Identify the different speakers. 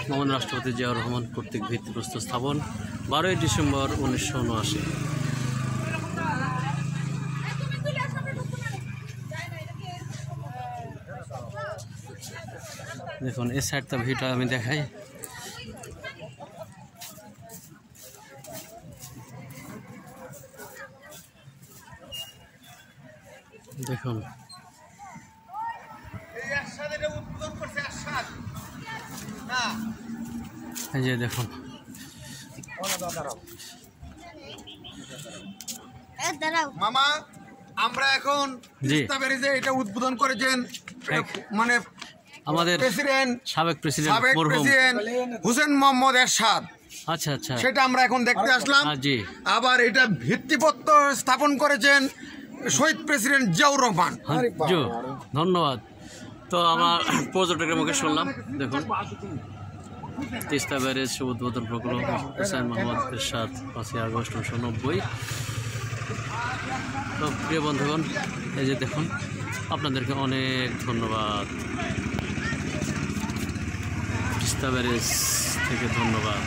Speaker 1: মহান রাষ্ট্রপতি জিয়াউর রহমান কর্তৃক ভিত্তিপ্রস্তর স্থাপন 12ই ডিসেম্বর 1979। দেখুন এই সাইডটা ভিউটা আমি দেখাই। দেখুন এই যে দেখুন
Speaker 2: মামা, আমরা এখন তিস্তা ব্যারেজে এটা উদ্বোধন করেছেন মানে
Speaker 1: আমাদের সাবেক প্রেসিডেন্ট
Speaker 2: হুসেন মোহাম্মদ এরশাদ।
Speaker 1: আচ্ছা আচ্ছা,
Speaker 2: সেটা আমরা এখন দেখতে আসলাম।
Speaker 1: জি।
Speaker 2: আবার এটা ভিত্তিপত্র স্থাপন করেছেন শহীদ প্রেসিডেন্ট জিয়াউর রহমান।
Speaker 1: ধন্যবাদ। তো আমার পর্যটকের মুখে শুনলাম। দেখুন তিস্তা ব্যারেজ উদ্বোধন প্রকল্প হুসেন মোহাম্মদ এরশাদ 5ই আগস্ট 1990। তো প্রিয় বন্ধুগণ, এই যে দেখুন, আপনাদেরকে অনেক ধন্যবাদ। তিস্তা ব্যারেজ থেকে ধন্যবাদ।